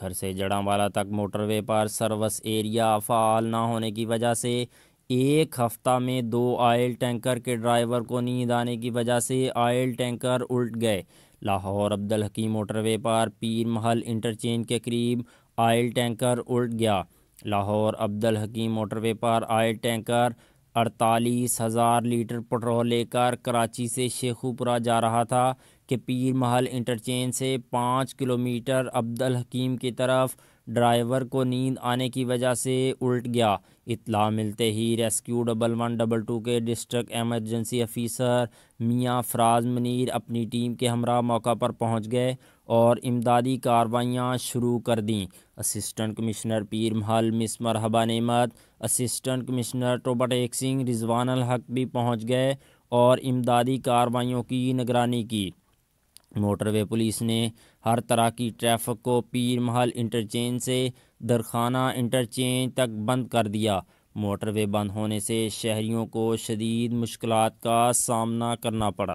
گھر سے جڑاں تک موٹر وے پر سروس ایریا فعال نہ ہونے کی وجہ سے ایک ہفتہ میں 2 آئل ٹینکر کے ڈرائیور کو نیند آنے کی وجہ سے آئل ٹینکر الٹ گئے۔ لاہور عبدالحکیم موٹر وے پر پیر محل انٹرچینج کے قریب آئل ٹینکر الٹ گیا۔ لاہور عبدالحکیم موٹر وے پر آئل ٹینکر 48,000 لیٹر پٹرول لے کر کراچی سے شیخوپورہ جا رہا تھا کہ پیر محل انٹرچینج سے 5 کلومیٹر عبدالحکیم کی طرف ڈرائیور کو نیند آنے کی وجہ سے الٹ گیا۔ اطلاع ملتے ہی ریسکیو 1122 کے ڈسٹرکٹ ایمرجنسی افیسر میاں فراز منیر اپنی ٹیم کے ہمراہ موقع پر پہنچ گئے اور امدادی کارروائیاں شروع کر دیں۔ اسسٹنٹ کمشنر پیر محل مس مرحبا نعمت، اسسٹنٹ کمشنر ٹوبہ ٹیکسنگ رضوان الحق بھی پہنچ گئے اور امدادی کارروائیوں کی نگرانی کی۔ موٹر وے پولیس نے ہر طرح کی ٹریفک کو پیر محل انٹرچینج سے درخانہ انٹرچینج تک بند کر دیا۔ موٹر وے بند ہونے سے شہریوں کو شدید مشکلات کا سامنا کرنا پڑا۔